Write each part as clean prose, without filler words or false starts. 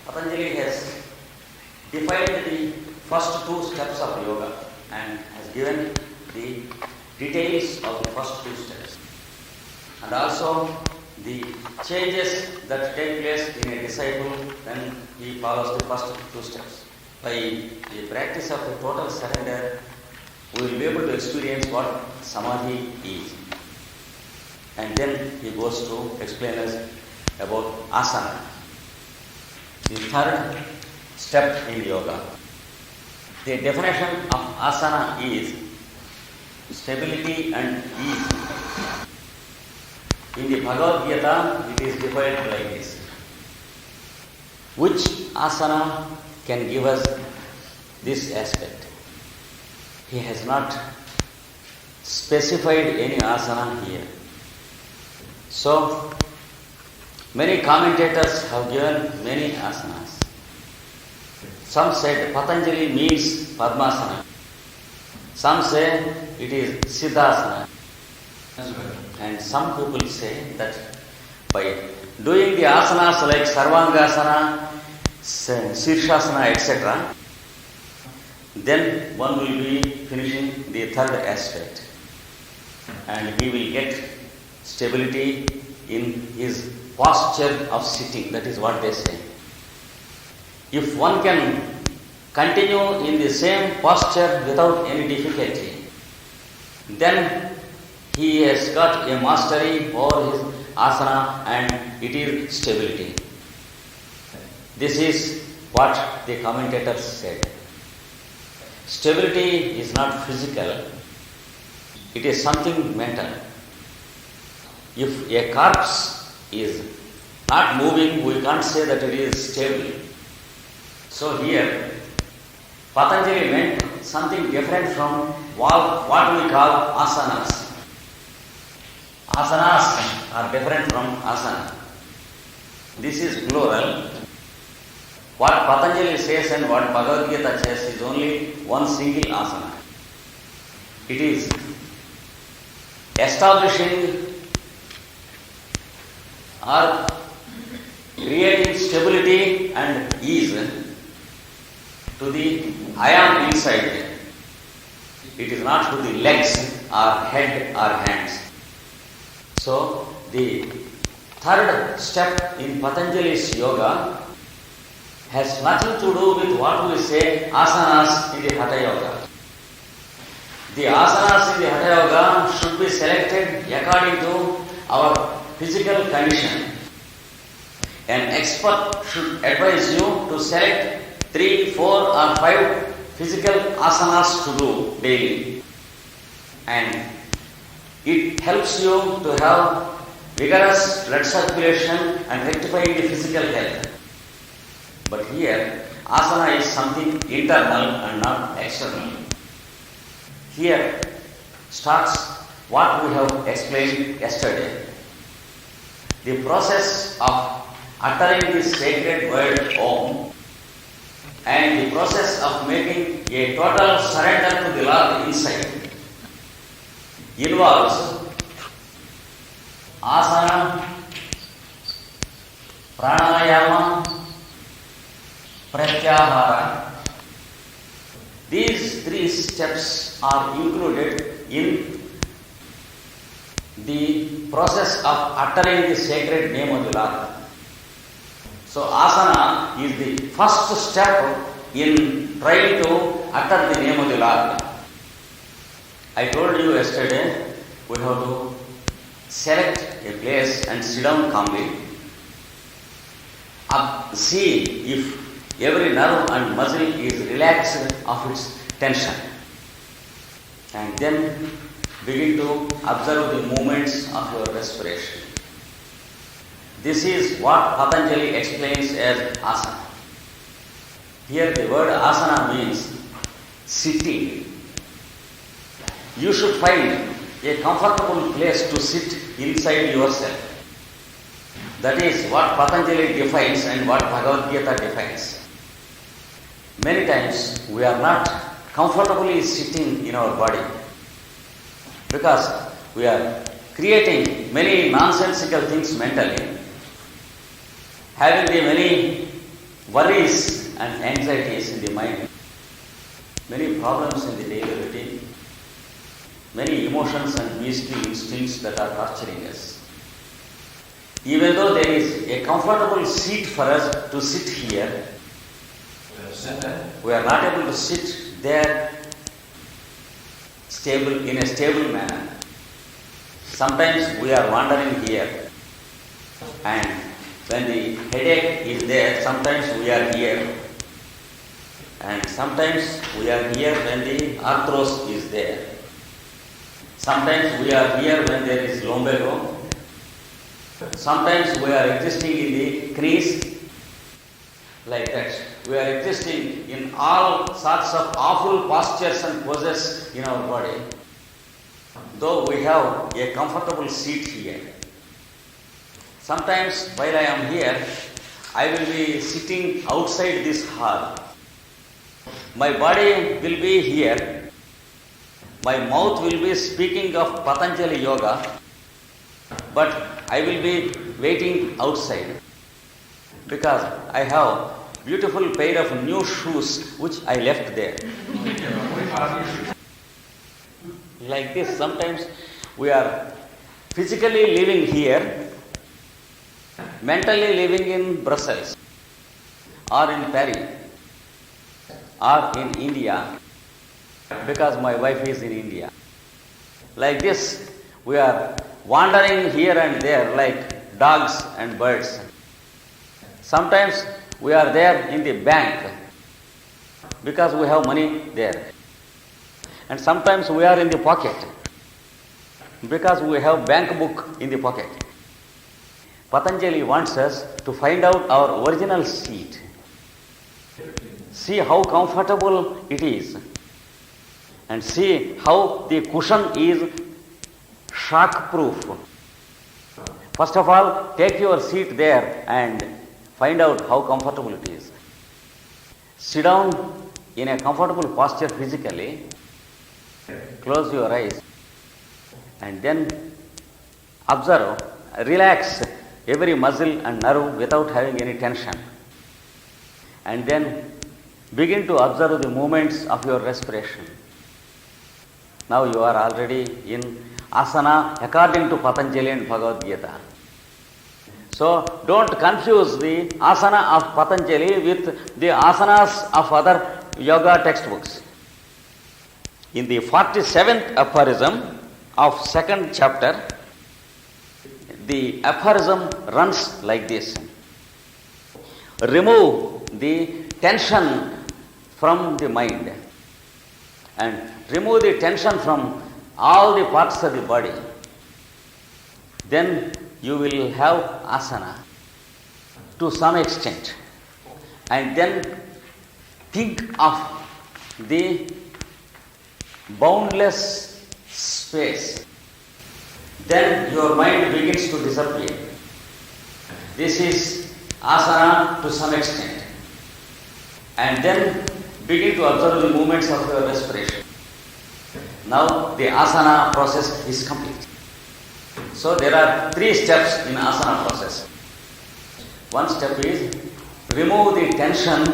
Patanjali has defined the first two steps of yoga and has given the details of the first two steps and also the changes that take place in a disciple when he follows the first two steps. By the practice of the total surrender, we will be able to experience what samadhi is. And then he goes to explain us about asana, the third step in yoga. The definition of asana is stability and ease. In the Bhagavad Gita, it is defined like this. Which asana can give us this aspect? He has not specified any asana here. So, many commentators have given many asanas. Some said Patanjali means Padmasana. Some say it is Siddhasana. And some people say that by doing the asanas like Sarvangasana, Shirshasana, etc., then one will be finishing the third aspect. And he will get stability in his posture of sitting. That is what they say. If one can continue in the same posture without any difficulty, then he has got a mastery over his asana and it is stability. This is what the commentators said. Stability is not physical, it is something mental. If a corpse is not moving, we can't say that it is stable. So here, Patanjali meant something different from what we call asanas. Asanas are different from asana. This is plural. What Patanjali says and what Bhagavad Gita says is only one single asana. It is establishing or creating stability and ease to the I am inside. It is not to the legs or head or hands. So, the third step in Patanjali's yoga has nothing to do with what we say asanas in the Hatha Yoga. The asanas in the Hatha Yoga should be selected according to our physical condition. An expert should advise you to select 3, 4 or 5 physical asanas to do daily. And it helps you to have vigorous blood circulation and rectifying the physical health. But here, asana is something internal and not external. Here starts what we have explained yesterday. The process of uttering the sacred word Om and the process of making a total surrender to the Lord inside involves asana, pranayama, pratyahara. These 3 steps are included in the process of uttering the sacred name of the Lord. So asana is the first step in trying to utter the name of the Lord. I told you yesterday we have to select a place and sit down calmly. See if every nerve and muscle is relaxed of its tension. And then begin to observe the movements of your respiration. This is what Patanjali explains as asana. Here the word asana means sitting. You should find a comfortable place to sit inside yourself. That is what Patanjali defines and what Bhagavad Gita defines. Many times we are not comfortably sitting in our body because we are creating many nonsensical things mentally, having the many worries and anxieties in the mind, many problems in the daily routine, many emotions and beastly instincts that are torturing us. Even though there is a comfortable seat for us to sit here, we are not able to sit there in a stable manner. Sometimes we are wandering here, and when the headache is there, sometimes we are here, and sometimes we are here when the arthros is there. Sometimes we are here when there is lumbago. Sometimes we are existing in the knees, like that. We are existing in all sorts of awful postures and poses in our body, though we have a comfortable seat here. Sometimes while I am here, I will be sitting outside this hall. My body will be here. My mouth will be speaking of Patajali yoga, but I will be waiting outside because I have beautiful pair of new shoes which I left there. Like this, sometimes we are physically living here, mentally living in Brussels or in Paris or in India because my wife is in India. Like this, we are wandering here and there like dogs and birds. Sometimes we are there in the bank because we have money there. And sometimes we are in the pocket because we have bank book in the pocket. Patanjali wants us to find out our original seat. See how comfortable it is, and see how the cushion is shock proof. First of all, take your seat there and find out how comfortable it is. Sit down in a comfortable posture physically, close your eyes, and then observe, relax every muscle and nerve without having any tension. And then begin to observe the movements of your respiration. Now you are already in asana according to Patanjali and Bhagavad Gita. So don't confuse the asana of Patanjali with the asanas of other yoga textbooks. In the 47th aphorism of second chapter, the aphorism runs like this: remove the tension from the mind and remove the tension from all the parts of the body. Then you will have asana to some extent, and then think of the boundless space. Then your mind begins to disappear. This is asana to some extent. And then begin to observe the movements of your respiration. Now the asana process is complete. So there are 3 steps in asana process. One step is remove the tension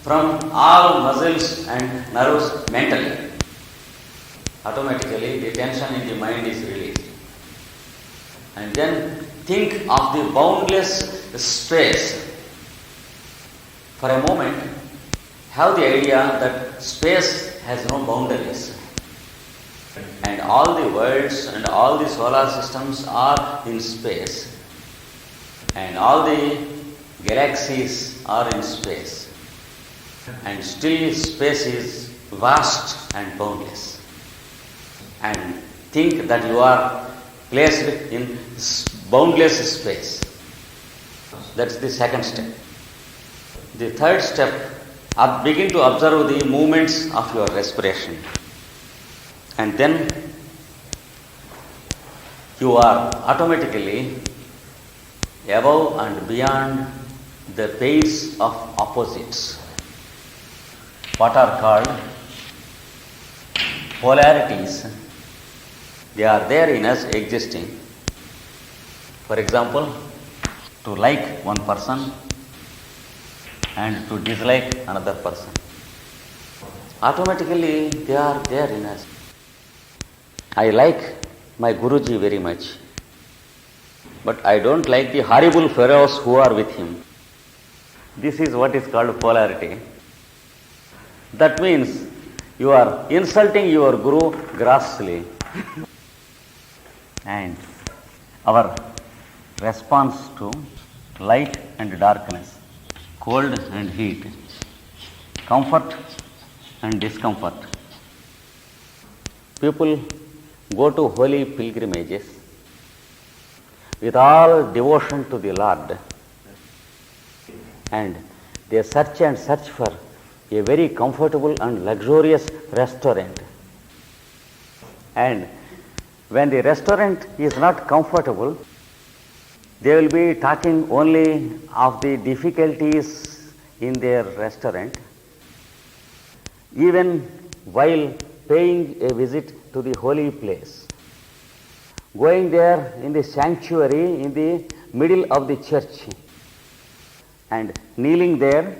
from all muscles and nerves mentally. Automatically the tension in the mind is released. And then think of the boundless space. For a moment, have the idea that space has no boundaries. And all the worlds and all the solar systems are in space. And all the galaxies are in space. And still space is vast and boundless. And think that you are placed in boundless space. That's the second step. The third step, begin to observe the movements of your respiration. And then you are automatically above and beyond the pairs of opposites, what are called polarities. They are there in us existing. For example, to like one person, and to dislike another person. Automatically they are there in us. I like my Guruji very much, but I don't like the horrible fellows who are with him. This is what is called polarity. That means you are insulting your Guru grossly. And our response to light and darkness, cold and heat, comfort and discomfort. People go to holy pilgrimages with all devotion to the Lord, and they search and search for a very comfortable and luxurious restaurant. And when the restaurant is not comfortable, they will be talking only of the difficulties in their restaurant, even while paying a visit to the holy place. Going there in the sanctuary in the middle of the church and kneeling there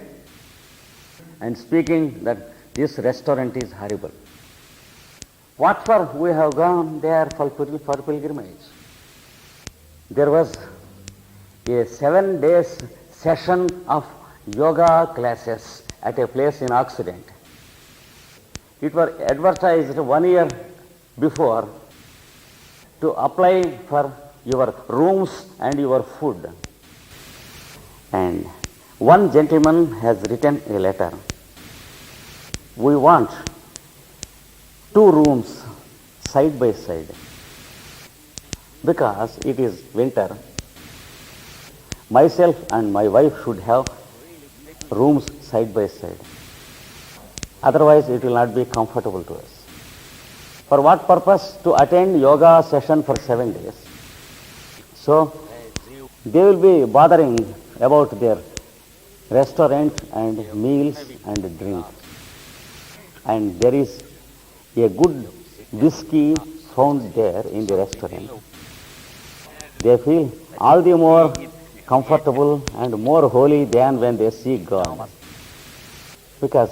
and speaking that this restaurant is horrible. What for we have gone there for pilgrimage? There was a 7 days session of yoga classes at a place in Occident. It was advertised 1 year before to apply for your rooms and your food. And one gentleman has written a letter. We want 2 rooms side by side because it is winter. Myself and my wife should have rooms side by side. Otherwise, it will not be comfortable to us. For what purpose? To attend yoga session for 7 days. So, they will be bothering about their restaurant and meals and drink. And there is a good whiskey found there in the restaurant. They feel all the more comfortable and more holy than when they see God. Because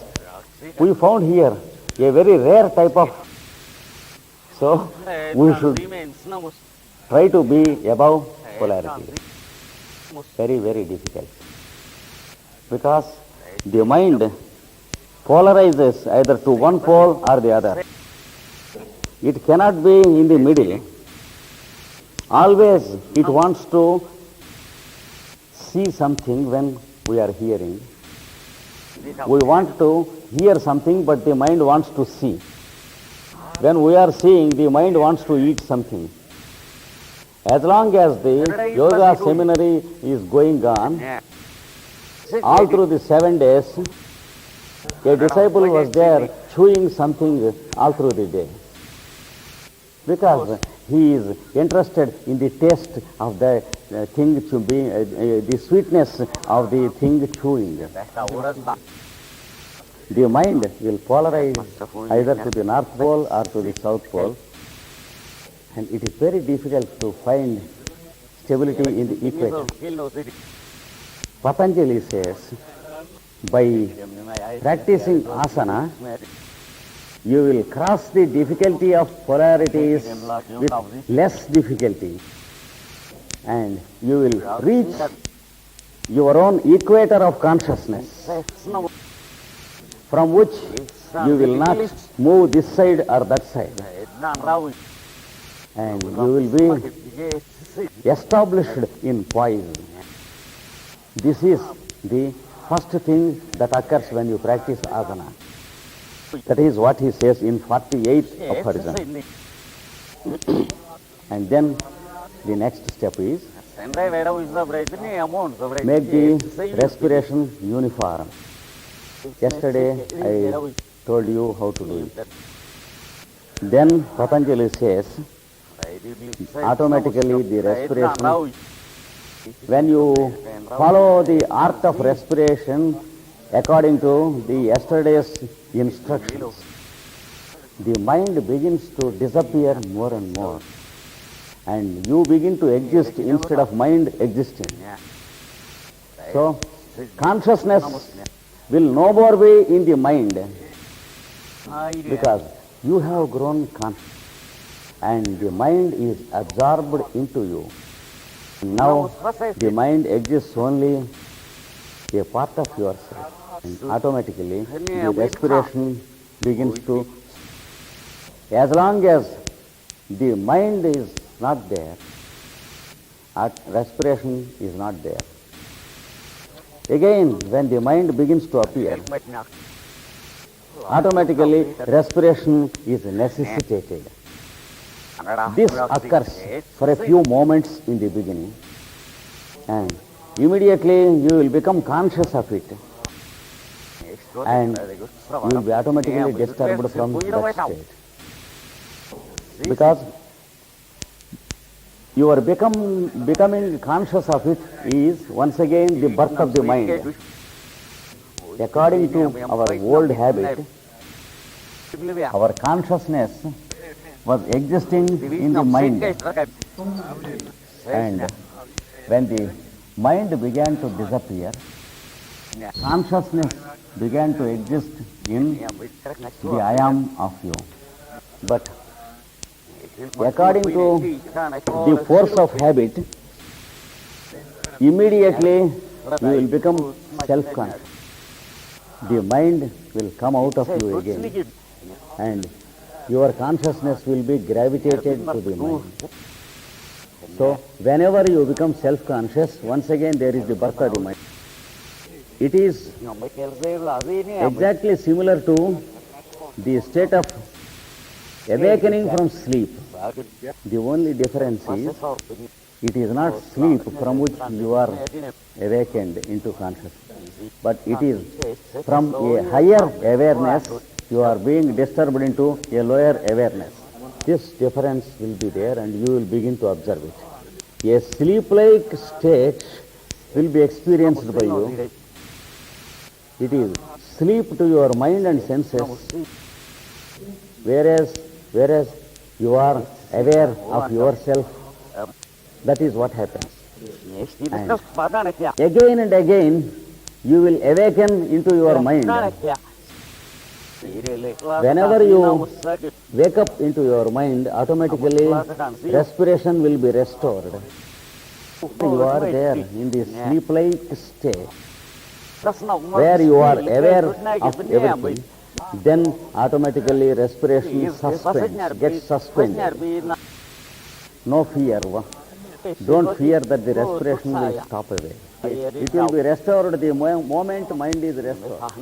we found here a very rare type of, so we should try to be above polarity. Very, very difficult. Because the mind polarizes either to one pole or the other. It cannot be in the middle. Always it wants to see something when we are hearing. We want to hear something, but the mind wants to see. When we are seeing, the mind wants to eat something. As long as the yoga seminary is going on, all through the 7 days, a disciple was there chewing something all through the day. Because he is interested in the taste of the thing to be, the sweetness of the thing chewing. The mind will polarize either to the North Pole or to the South Pole, and it is very difficult to find stability in the equator. Patajali says, by practicing asana, you will cross the difficulty of polarities with less difficulty, and you will reach your own equator of consciousness, from which you will not move this side or that side, and you will be established in poise. This is the first thing that occurs when you practice asana. That is what he says in 48th aphorism. And then the next step is make the respiration uniform. Yesterday I told you how to do it. Then Patanjali says automatically the respiration, when you follow the art of respiration according to the yesterday's instructions, the mind begins to disappear more and more, and you begin to exist instead of mind existing. So consciousness will no more be in the mind because you have grown conscious and the mind is absorbed into you. Now the mind exists only a part of yourself and automatically the respiration begins to, as long as the mind is not there, respiration is not there. Again, when the mind begins to appear, automatically respiration is necessitated. This occurs for a few moments in the beginning and immediately you will become conscious of it and you will be automatically disturbed from that state. Because you are becoming conscious of it is once again the birth of the mind. According to our old habit, our consciousness was existing in the mind. And when the mind began to disappear, consciousness began to exist in the I am of you. But according to the force of habit, immediately you will become self-conscious. The mind will come out of you again and your consciousness will be gravitated to the mind. So, whenever you become self-conscious, once again there is the birth of the mind. It is exactly similar to the state of awakening from sleep. The only difference is, it is not sleep from which you are awakened into consciousness, but it is from a higher awareness you are being disturbed into a lower awareness. This difference will be there and you will begin to observe it. A sleep-like state will be experienced by you. It is sleep to your mind and senses, whereas you are aware of yourself. That is what happens. And again and again, you will awaken into your mind. Whenever you wake up into your mind, automatically respiration will be restored. You are there in the sleep-like state, where you are aware of everything, then automatically respiration gets suspended. No fear. Don't fear that the respiration will stop away. It will be restored the moment mind is restored.